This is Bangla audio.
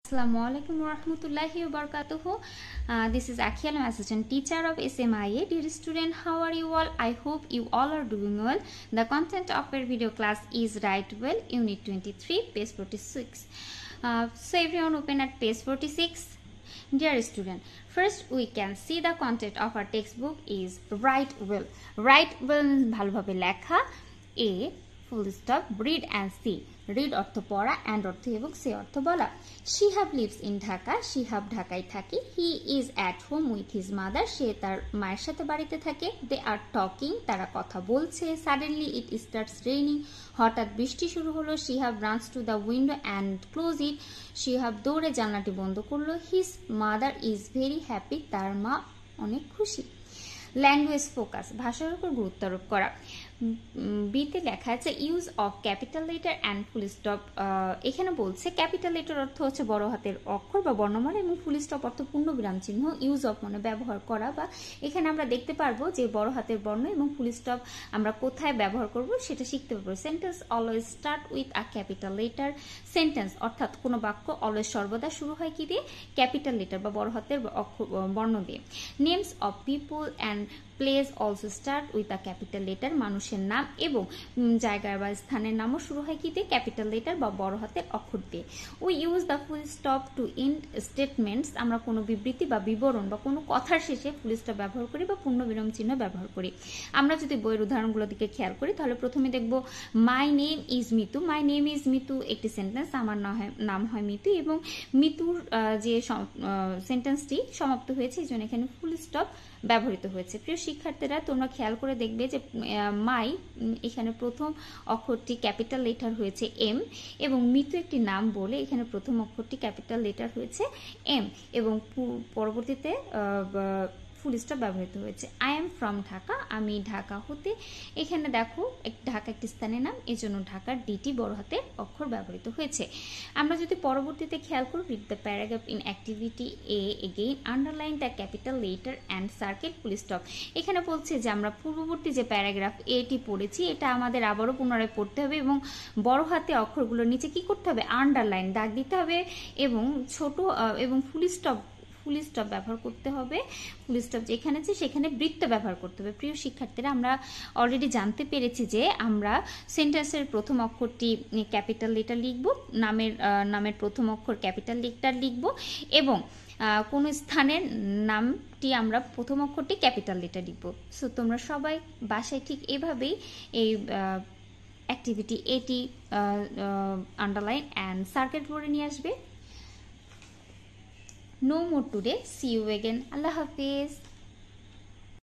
Assalamualaikum warahmatullahi wabarakatuh. This is Akhil, I'm assistant teacher of SMIA. Dear student, how are you all? I hope you all are doing well. The content of our video class is Write Well, Unit 23, page 46. So everyone open at page 46. Dear student, first we can see the content of our textbook is Write Well. Write well ভালোভাবে লেখা, A full stop, read and see. Read অর্থ পড়া, and অর্থ এবং say অর্থ বলা. Shihab lives in Dhaka. Shihab ঢাকায় থাকে. He is at home with his mother. সে তার মায়ের সাথে বাড়িতে থাকে. They are talking. তারা কথা বলছে. Suddenly it starts raining. হঠাৎ বৃষ্টি শুরু হলো. Shihab runs to the window and close it. Shihab দৌড়ে জানলাটি বন্ধ করলো. His mother is very happy. তার মা অনেক খুশি. ল্যাঙ্গুয়েজ ফোকাস, ভাষার উপর গুরুত্ব আরোপ করা। বিতে লেখা আছে use of capital letter and full stop. এখানে বলছে ক্যাপিটাল লেটার অর্থ হচ্ছে বড় হাতের অক্ষর বা বর্ণমালা, এবং ফুল স্টপ অর্থ পূর্ণ বিরাম চিহ্ন। ইউজ অফ মানে ব্যবহার করা, বা এখানে আমরা দেখতে পারবো যে বড় হাতের বর্ণ এবং ফুল স্টপ আমরা কোথায় ব্যবহার করব সেটা শিখতে পারবো। Sentence always start with a capital letter. Sentence অর্থাৎ কোনো বাক্য অলওয়েজ সর্বদা শুরু হয় কি দিয়ে? ক্যাপিটাল লেটার বা বড় হাতের বর্ণ দিয়ে। Names of people and place also start with a capital letter. মানুষের নাম এবং জায়গার বা স্থানের নামও শুরু হয় কি দিয়ে? ক্যাপিটাল লেটার বা বড় হাতের অক্ষর দিয়ে। We use the full stop to end statements. আমরা কোনো বিবৃতি বা বিবরণ বা কোনো কথার শেষে ফুল স্টপ ব্যবহার করি বা পূর্ণ বিরাম চিহ্ন ব্যবহার করি। আমরা যদি বইয়ের উদাহরণগুলোর দিকে খেয়াল করি তাহলে প্রথমে দেখব my name is Mitu. My name is Mitu একটি সেন্টেন্স, আমার নাম হয় মিতু, এবং মিতুর যে সেন্টেন্সটি সমাপ্ত হয়েছে এই জন্য এখানে ফুল স্টপ ব্যবহৃত হয়েছে। প্রিয় শিক্ষার্থীরা, তোমরা খেয়াল করে দেখবে যে মাই এখানে প্রথম অক্ষরটি ক্যাপিটাল লেটার হয়েছে এম, এবং মিতু একটি নাম বলে এখানে প্রথম অক্ষরটি ক্যাপিটাল লেটার হয়েছে এম, এবং পরবর্তীতে ফুল স্টপ ব্যবহৃত হয়েছে। আই এম ফ্রম ঢাকা, আমি ঢাকা হতে। এখানে দেখো ঢাকা একটি স্থানের নাম, এজন্য ঢাকার ডিটি বড় হাতের অক্ষর ব্যবহৃত হয়েছে। আমরা যদি পরবর্তীতে খেয়াল করি, read the paragraph in activity A again, underline the capital letter and circle full stop. এখানে বলছে যে আমরা পূর্ববর্তী যে প্যারাগ্রাফ এটি পড়েছি এটা আমাদের আবারও পুনরায় পড়তে হবে, এবং বড় হাতে অক্ষরগুলোর নিচে কি করতে হবে? আন্ডারলাইন দাগ দিতে হবে, এবং ছোট এবং ফুল স্টপ ব্যবহার করতে হবে। ফুল স্টপ যেখানে আছে সেখানে বৃত্ত ব্যবহার করতে হবে। প্রিয় শিক্ষার্থীরা, আমরা অলরেডি জানতে পেরেছি যে আমরা সেন্টেন্সের প্রথম অক্ষরটি ক্যাপিটাল লেটার লিখব, নামের প্রথম অক্ষর ক্যাপিটাল লেটার লিখব, এবং কোন স্থানের নামটি আমরা প্রথম অক্ষরটি ক্যাপিটাল লেটার লিখব। সো তোমরা সবাই বাসায় ঠিক এভাবেই এই অ্যাক্টিভিটি এটি আন্ডারলাইন অ্যান্ড সার্কেল করে নিয়ে আসবে। No more today. See you again. Allah Hafiz.